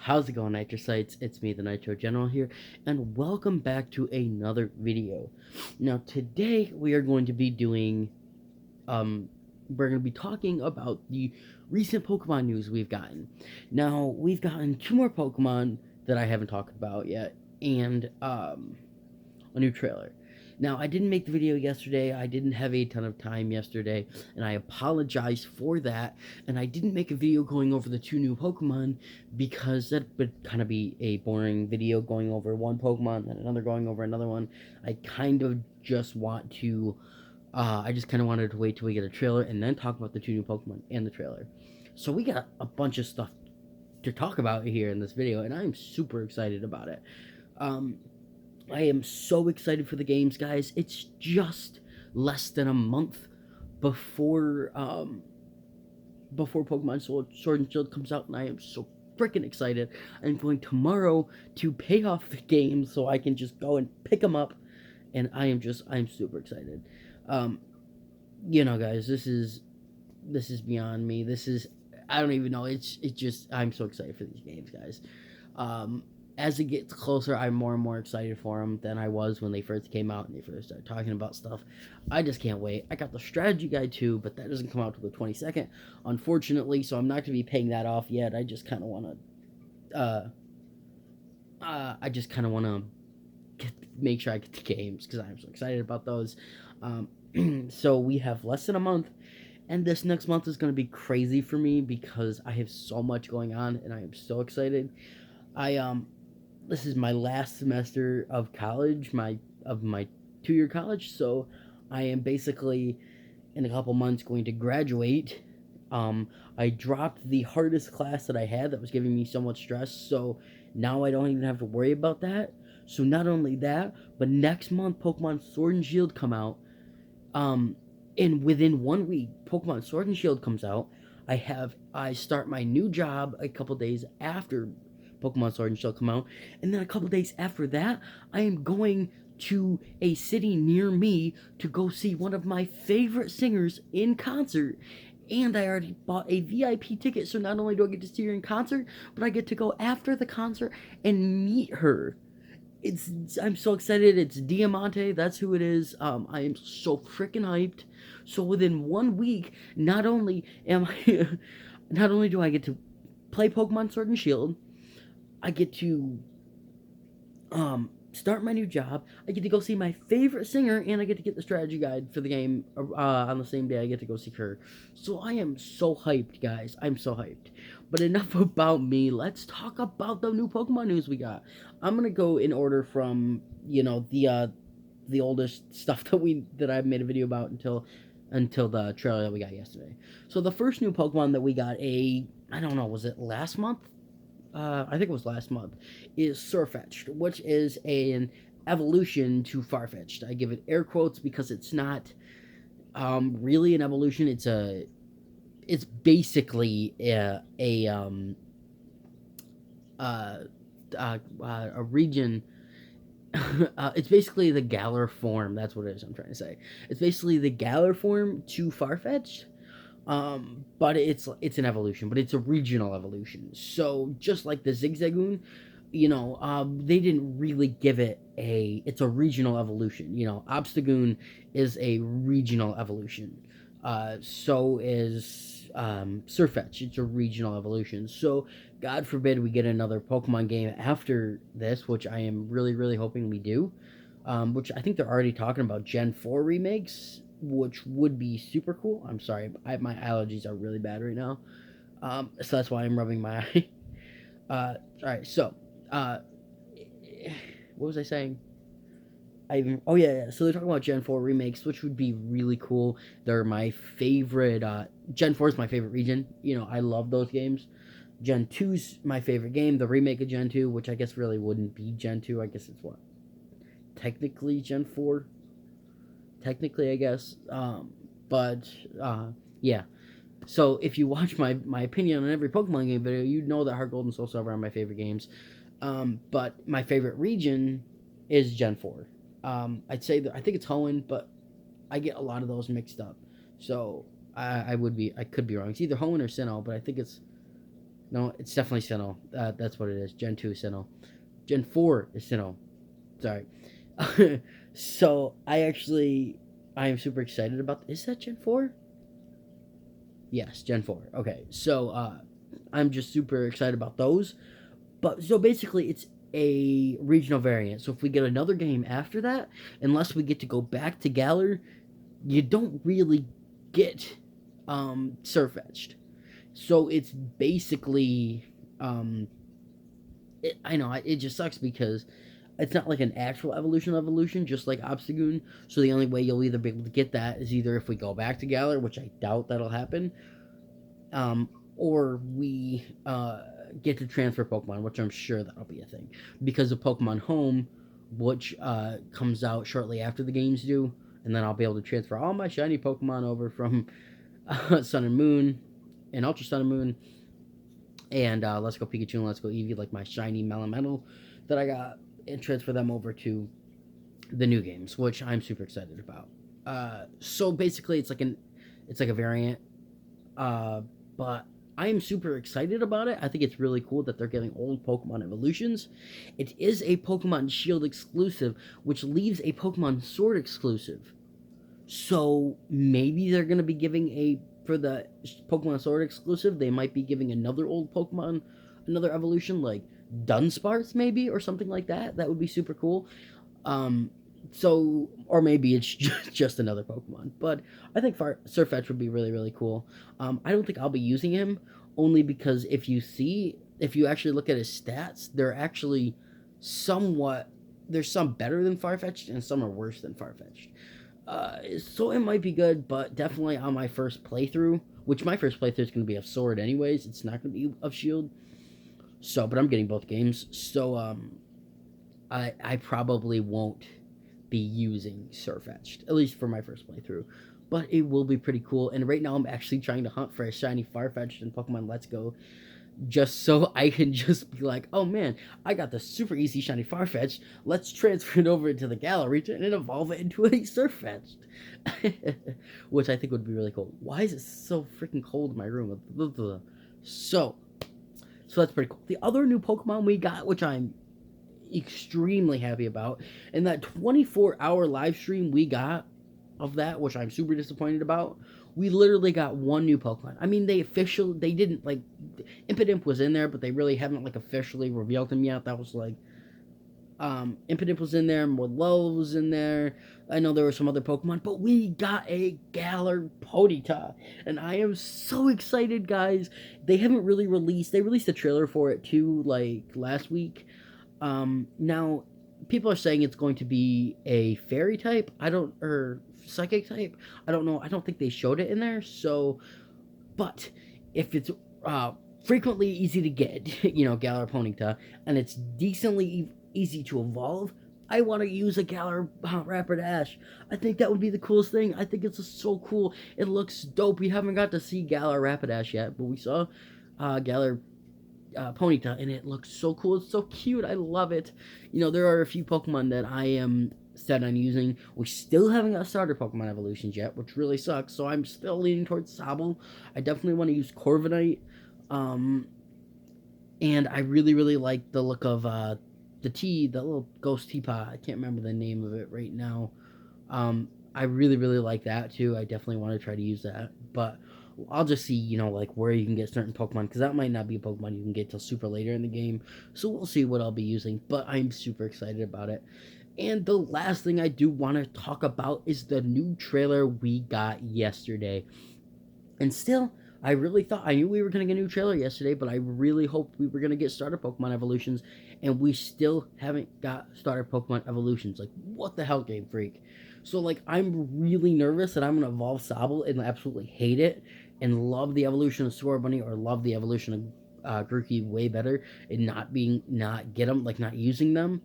How's it going, Nitrosites? It's me, the Nitro General here, and welcome back to another video. Now, today we are going to be doing, we're going to be talking about the recent Pokemon news we've gotten. Now, we've gotten two more Pokemon that I haven't talked about yet, and, a new trailer. Now, I didn't make the video yesterday. I didn't have a ton of time yesterday, and I apologize for that. And I didn't make a video going over the two new Pokemon because that would kind of be a boring video going over one Pokemon and another going over another one. I kind of just want to, I just kind of wanted to wait till we get a trailer and then talk about the two new Pokemon and the trailer. So we got a bunch of stuff to talk about here in this video, and I'm super excited about it. I am so excited for the games, guys. It's just less than a month before Pokemon Sword and Shield comes out, and I am so freaking excited. I'm going tomorrow to pay off the game so I can just go and pick them up, and I'm super excited. Guys, this is beyond me. I don't even know. It's just I'm so excited for these games, guys. As it gets closer, I'm more and more excited for them than I was when they first came out and they first started talking about stuff. I just can't wait. I got the strategy guide too, but that doesn't come out till the 22nd, unfortunately, so I'm not going to be paying that off yet. I just kind of want to make sure I get the games because I'm so excited about those. So we have less than a month, and this next month is going to be crazy for me because I have so much going on and I am so excited. This is my last semester of college, my 2-year college, so I am basically in a couple months going to graduate. I dropped the hardest class that I had that was giving me so much stress, so now I don't even have to worry about that. So not only that, but next month Pokemon Sword and Shield come out. And within 1 week, Pokemon Sword and Shield comes out. I start my new job a couple days after Pokemon Sword and Shield come out, and then a couple days after that, I am going to a city near me to go see one of my favorite singers in concert. And I already bought a VIP ticket, so not only do I get to see her in concert, but I get to go after the concert and meet her. I'm so excited. It's Diamante. That's who it is. I am so freaking hyped. So within 1 week, not only do I get to play Pokemon Sword and Shield, I get to start my new job. I get to go see my favorite singer, and I get to get the strategy guide for the game on the same day I get to go see her. So I am so hyped, guys. I'm so hyped. But enough about me. Let's talk about the new Pokemon news we got. I'm gonna go in order from the oldest stuff that I made a video about until the trailer that we got yesterday. So the first new Pokemon that we got I don't know, was it last month? I think it was last month, is Surfetch'd, which is an evolution to Farfetch'd. I give it air quotes because it's not really an evolution. It's basically a region. It's basically the Galar form. That's what it is. I'm trying to say. It's basically the Galar form to Farfetch'd. But it's an evolution, but it's a regional evolution. So just like the Zigzagoon, they didn't really give it it's a regional evolution. Obstagoon is a regional evolution. So is Surfetch. It's a regional evolution. So God forbid we get another Pokemon game after this, which I am really, really hoping we do. Which I think they're already talking about Gen 4 remakes, which would be super cool. I'm sorry, my allergies are really bad right now, so that's why I'm rubbing my eye. All right, so what was I saying? Oh yeah. So they're talking about Gen 4 remakes, which would be really cool. They're my favorite. Gen 4 is my favorite region. I love those games. Gen 2's my favorite game. The remake of Gen 2, which I guess really wouldn't be Gen 2. I guess it's technically Gen 4. Technically, I guess. But yeah. So if you watch my opinion on every Pokemon game video, you know that Heart Gold and Soul Silver are my favorite games. But my favorite region is Gen 4. I'd say that I think it's Hoenn, but I get a lot of those mixed up. So I could be wrong. It's either Hoenn or Sinnoh, but I think it's No, it's definitely Sinnoh. That's what it is. Gen 2 Sinnoh. Gen 4 is Sinnoh. Sorry. So I am super excited about. Is that Gen 4? Yes, Gen 4. Okay, so I'm just super excited about those. But so basically, it's a regional variant. So if we get another game after that, unless we get to go back to Galar, you don't really get Surfetched. So it's basically I know it just sucks because it's not like an actual evolution, just like Obstagoon. So the only way you'll either be able to get that is either if we go back to Galar, which I doubt that'll happen, um, or we get to transfer Pokemon, which I'm sure that'll be a thing because of Pokemon Home, which comes out shortly after the games do, and then I'll be able to transfer all my shiny Pokemon over from Sun and Moon and Ultra Sun and Moon, and Let's Go Pikachu and Let's Go Eevee, like my shiny Metal that I got, and transfer them over to the new games, which I'm super excited about. So basically, it's like a variant, but I am super excited about it. I think it's really cool that they're giving old Pokemon evolutions. It is a Pokemon Shield exclusive, which leaves a Pokemon Sword exclusive. So maybe they're going to be giving for the Pokemon Sword exclusive, they might be giving another old Pokemon, another evolution, like Dunsparce maybe, or something like that. That would be super cool. So, or maybe it's just another Pokemon. But I think Surfetch would be really, really cool. I don't think I'll be using him, only because if you actually look at his stats, they're actually somewhat, there's some better than Farfetch'd and some are worse than Farfetch'd. So it might be good, but definitely on my first playthrough, which my first playthrough is going to be of Sword anyways, it's not going to be of Shield. So, but I'm getting both games, so I probably won't be using Surfetched, at least for my first playthrough. But it will be pretty cool, and right now I'm actually trying to hunt for a shiny Farfetch'd in Pokemon Let's Go, just so I can just be like, oh man, I got the super easy shiny Farfetch'd, let's transfer it over into the Galar region and evolve it into a Surfetch'd. Which I think would be really cool. Why is it so freaking cold in my room? So that's pretty cool. The other new Pokemon we got, which I'm extremely happy about, and that 24-hour live stream we got of that, which I'm super disappointed about, we literally got one new Pokemon. I mean, they didn't, like, Impidimp was in there, but they really haven't, like, officially revealed him yet. That was, like, Impidimp was in there, Modlow was in there, I know there were some other Pokemon, but we got a Galar Ponyta, and I am so excited, guys. They released a trailer for it, too, like, last week. Now, people are saying it's going to be a fairy type, or psychic type, I don't know, I don't think they showed it in there, so, but, if it's, frequently easy to get, Galar Ponyta, and it's decently easy to evolve, I want to use a Galar Rapidash. I think that would be the coolest thing. I think it's just so cool. It looks dope. We haven't got to see Galar Rapidash yet, but we saw Galar Ponyta, and it looks so cool. It's so cute. I love it. There are a few Pokemon that I am set on using. We still haven't got starter Pokemon evolutions yet, which really sucks. So I'm still leaning towards Sobble. I definitely want to use Corviknight. And I really, really like the look of the little ghost teapot. I can't remember the name of it right now. I really, really like that too. I definitely want to try to use that, but I'll just see, like where you can get certain Pokemon, because that might not be a Pokemon you can get till super later in the game. So we'll see what I'll be using, but I'm super excited about it. And the last thing I do want to talk about is the new trailer we got yesterday. And still, I knew we were going to get a new trailer yesterday, but I really hoped we were going to get starter Pokemon evolutions, and we still haven't got starter Pokemon evolutions. Like, what the hell, Game Freak? So, like, I'm really nervous that I'm going to evolve Sobble and absolutely hate it, and love the evolution of Scorbunny, or love the evolution of Grookey way better, and not using them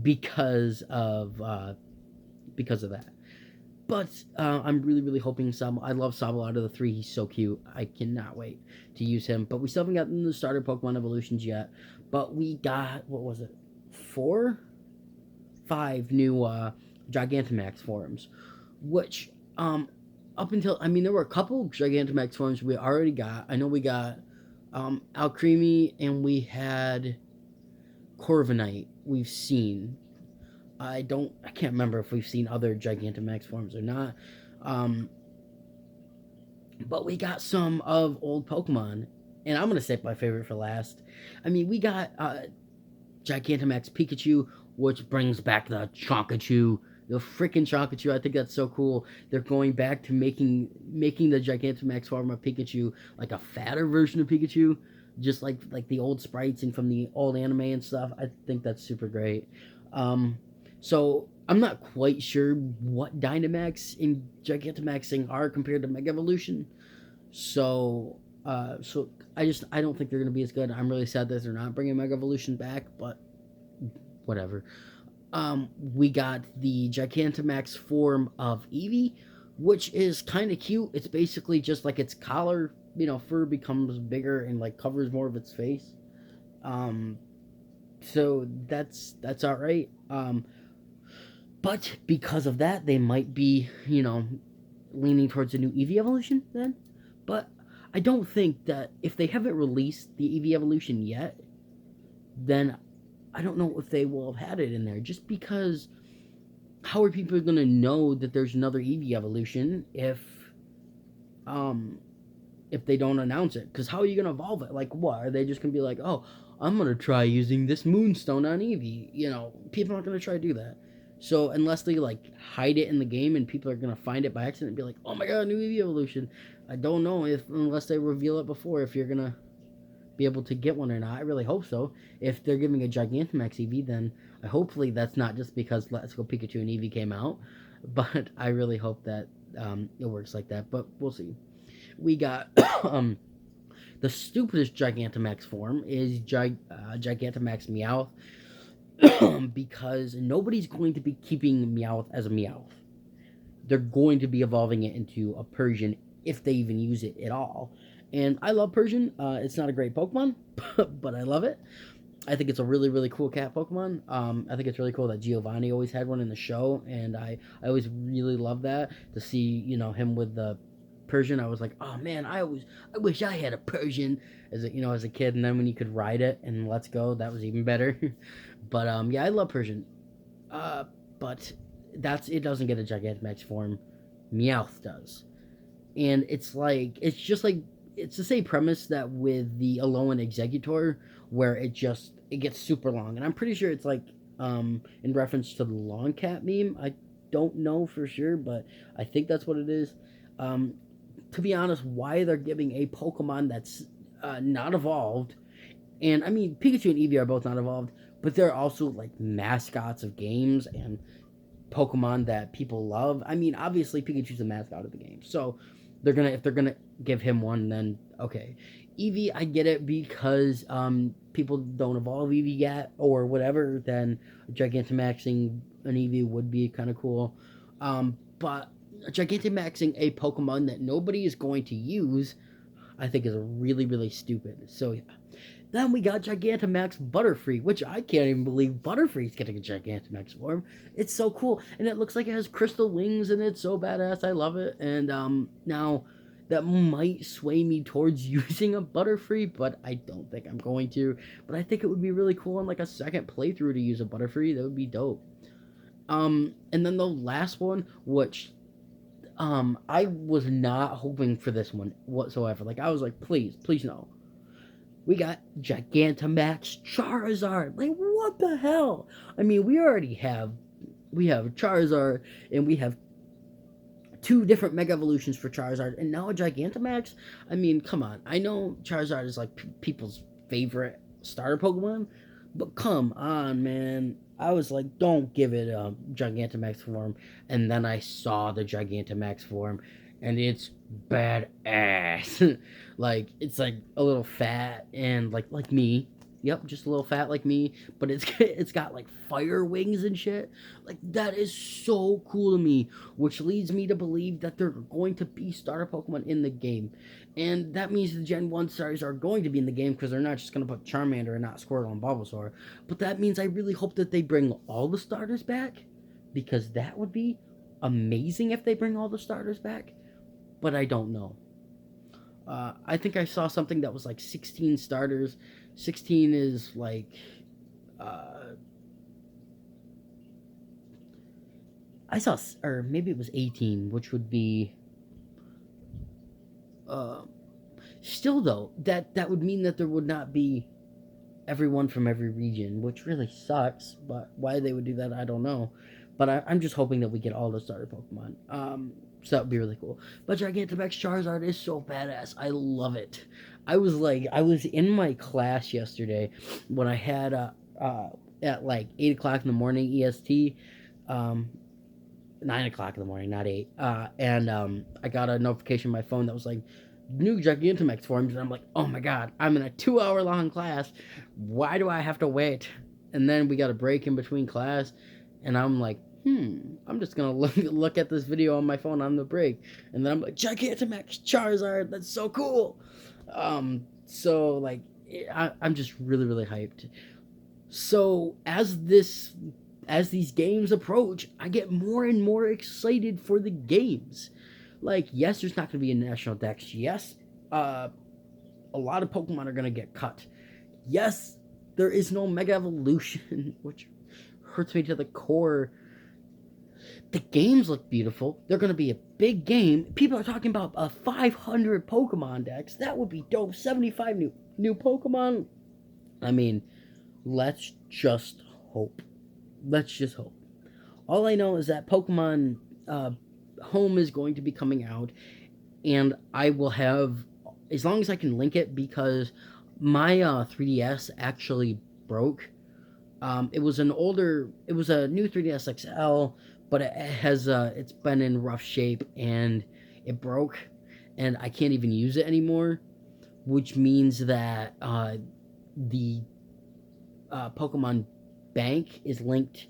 because of that. But I'm really, really hoping Sobble. I love Sobble out of the three. He's so cute. I cannot wait to use him. But we still haven't gotten the starter Pokemon evolutions yet. But we got, what was it, 5 new Gigantamax forms. Which, up until, there were a couple Gigantamax forms we already got. I know we got Alcremie, and we had Corviknight. We've seen. I can't remember if we've seen other Gigantamax forms or not. Um, but we got some of old Pokemon, and I'm gonna save my favorite for last. I mean, we got Gigantamax Pikachu, which brings back the Chonkachu, the freaking Chonkachu. I think that's so cool. They're going back to making the Gigantamax form of Pikachu like a fatter version of Pikachu, just like the old sprites and from the old anime and stuff. I think that's super great. So I'm not quite sure what Dynamax and Gigantamaxing are compared to Mega Evolution. So I don't think they're gonna be as good. I'm really sad that they're not bringing Mega Evolution back, but whatever. We got the Gigantamax form of Eevee, which is kind of cute. It's basically just like its collar, fur becomes bigger and like covers more of its face. Um, so that's all right. But because of that, they might be, leaning towards a new Eevee evolution then. But I don't think that if they haven't released the Eevee evolution yet, then I don't know if they will have had it in there. Just because, how are people going to know that there's another Eevee evolution if they don't announce it? Because how are you going to evolve it? Like, what? Are they just going to be like, oh, I'm going to try using this Moonstone on Eevee? People aren't going to try to do that. So unless they like hide it in the game and people are gonna find it by accident and be like, "Oh my god, new Eevee evolution," I don't know if unless they reveal it before if you're gonna be able to get one or not. I really hope so. If they're giving a Gigantamax Eevee, then hopefully that's not just because Let's Go Pikachu and Eevee came out, but I really hope that it works like that. But we'll see. We got the stupidest Gigantamax form is Gigantamax Meowth. Because nobody's going to be keeping Meowth as a Meowth. They're going to be evolving it into a Persian if they even use it at all. And I love Persian. It's not a great Pokemon, but I love it. I think it's a really, really cool cat Pokemon. I think it's really cool that Giovanni always had one in the show, and I always really love that to see him with the Persian. I was like, oh man, I wish I had a Persian as a kid, and then when you could ride it and Let's Go, that was even better. But yeah, I love Persian. But it doesn't get a Gigantamax form. Meowth does, and it's the same premise that with the Alolan Executor, where it gets super long, and I'm pretty sure it's like in reference to the long cat meme. I don't know for sure, but I think that's what it is. To be honest, why they're giving a Pokemon that's not evolved, and I mean Pikachu and Eevee are both not evolved, but they're also like mascots of games and Pokemon that people love. I mean, obviously Pikachu's a mascot of the game, so if they're gonna give him one, then okay. Eevee, I get it because people don't evolve Eevee yet or whatever. Then Gigantamaxing an Eevee would be kind of cool, but Gigantamaxing a Pokemon that nobody is going to use, I think is really, really stupid. So yeah. Then we got Gigantamax Butterfree, which I can't even believe Butterfree's getting a Gigantamax form. It's so cool, and it looks like it has crystal wings, and it's so badass. I love it. And now that might sway me towards using a Butterfree, but I don't think I'm going to. But I think it would be really cool on like a second playthrough to use a Butterfree. That would be dope. And then the last one, which I was not hoping for this one whatsoever. Like I was like, please, please no. We got Gigantamax Charizard. Like what the hell? I mean, we have Charizard, and we have two different Mega Evolutions for Charizard, and now a Gigantamax. I mean, come on. I know Charizard is like people's favorite starter Pokemon, but come on, man. I was like, don't give it a Gigantamax form, and then I saw the Gigantamax form, and it's badass. Like it's like a little fat and like me. Yep, just a little fat like me, but it's got like fire wings and shit. Like that is so cool to me, which leads me to believe that they're going to be starter Pokemon in the game, and that means the Gen 1 stars are going to be in the game because they're not just going to put Charmander and not Squirtle and Bulbasaur. But that means I really hope that they bring all the starters back, because that would be amazing if they bring all the starters back. But I don't know. I think I saw something that was like 16 starters. 16 is like, I saw, or maybe it was 18, which would be, uh, still though, that would mean that there would not be everyone from every region, which really sucks. But why they would do that, I don't know. But I'm just hoping that we get all the starter Pokemon. So that would be really cool. But Gigantamax Charizard is so badass. I love it. I was in my class yesterday when I had at like 8 o'clock in the morning EST, 9 o'clock in the morning, not 8. And I got a notification on my phone that was like, new Gigantamax forms, and I'm like, oh my god, I'm in a 2 hour long class. Why do I have to wait? And then we got a break in between class, and I'm like, I'm just gonna look at this video on my phone on the break, and then I'm like, Gigantamax Charizard, that's so cool. So like, I'm just really hyped. So as these games approach, I get more and more excited for the games. Like, yes, there's not going to be a national dex. Yes, a lot of Pokemon are going to get cut. Yes, there is no Mega Evolution, which hurts me to the core. The games look beautiful. They're going to be a big game. People are talking about a 500 Pokemon dex. That would be dope. 75 new Pokemon. I mean, let's just hope. Let's just hope. All I know is that Pokemon Home is going to be coming out, and I will have, as long as I can link it, because my 3DS actually broke. It was a new 3DS XL, but it's been in rough shape, and it broke, and I can't even use it anymore, which means that the Pokemon Bank is linked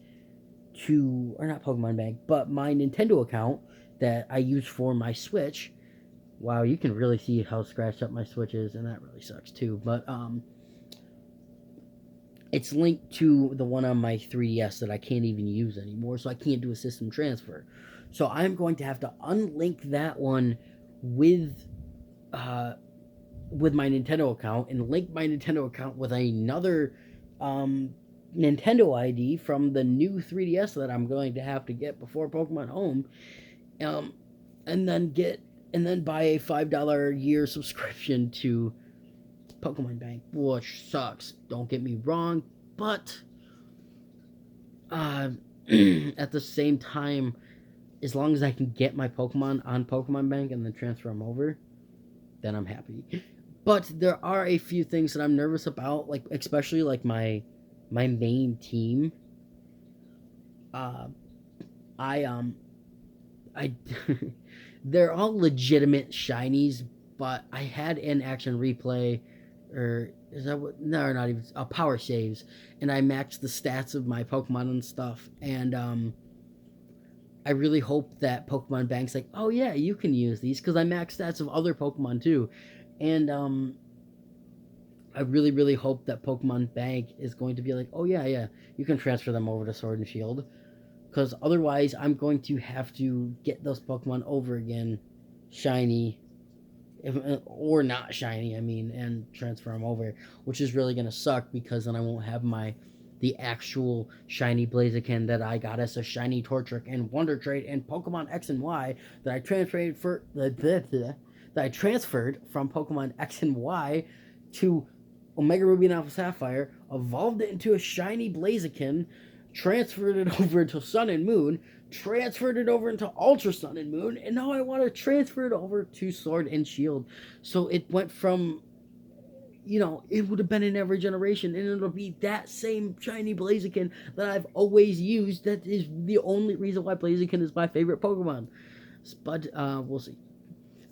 to, or not Pokemon Bank, but my Nintendo account that I use for my Switch. Wow, you can really see how scratched up my Switch is, and that really sucks too. But it's linked to the one on my 3DS that I can't even use anymore, so I can't do a system transfer. So I'm going to have to unlink that one with my Nintendo account and link my Nintendo account with another Nintendo ID from the new 3DS that I'm going to have to get before Pokemon Home, and then buy a $5 a year subscription to Pokemon Bank, which sucks. Don't get me wrong, but at the same time, as long as I can get my Pokemon on Pokemon Bank and then transfer them over, then I'm happy. But there are a few things that I'm nervous about, like especially like my main team. They're all legitimate shinies, but I had an action replay, or is that what? No, not even power saves, and I maxed the stats of my Pokemon and stuff, and I really hope that Pokemon Bank's like, oh yeah, you can use these, because I maxed stats of other Pokemon too, and I really hope that Pokemon Bank is going to be like, oh yeah, you can transfer them over to Sword and Shield, because otherwise I'm going to have to get those Pokemon over again, shiny, or not shiny, I mean, and transfer them over, which is really going to suck, because then I won't have the actual shiny Blaziken that I got as a shiny Torchic and Wonder Trait and Pokemon X and Y that I transferred from Pokemon X and Y to Omega Ruby and Alpha Sapphire, evolved it into a shiny Blaziken, transferred it over to Sun and Moon, transferred it over into Ultra Sun and Moon, and now I want to transfer it over to Sword and Shield. So it went from, it would have been in every generation, and it'll be that same shiny Blaziken that I've always used. That is the only reason why Blaziken is my favorite Pokemon. But we'll see.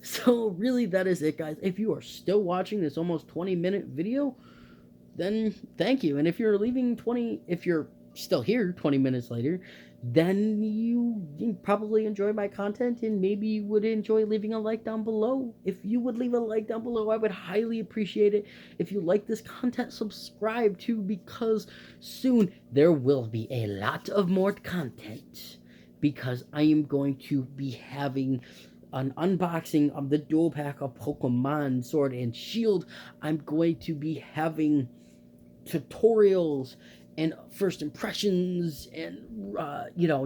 So really, that is it, guys. If you are still watching this almost 20-minute video, then thank you. And if you're still here 20 minutes later, then you probably enjoy my content, and maybe you would enjoy leaving a like down below. If you would leave a like down below, I would highly appreciate it. If you like this content, subscribe too, because soon there will be a lot of more content, because I am going to be having an unboxing of the dual pack of Pokemon Sword and Shield. I'm going to be having tutorials and first impressions and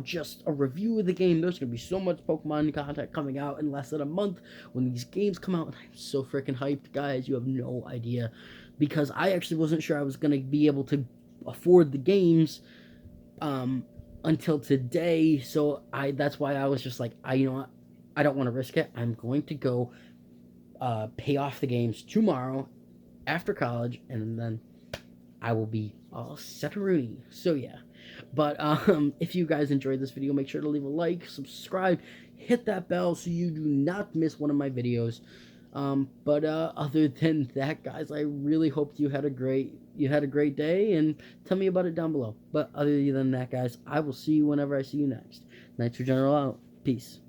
just a review of the game. There's gonna be so much Pokemon content coming out in less than a month when these games come out, and I'm so freaking hyped, guys. You have no idea, because I actually wasn't sure I was gonna be able to afford the games until today. So that's why I was just like, you know what, I don't want to risk it. I'm going to go pay off the games tomorrow after college, and then I will be all set Rooney. So yeah. But if you guys enjoyed this video, make sure to leave a like, subscribe, hit that bell so you do not miss one of my videos. But other than that, guys, I really hope you had a great day, and tell me about it down below. But other than that, guys, I will see you whenever I see you next. Nitro General out. Peace.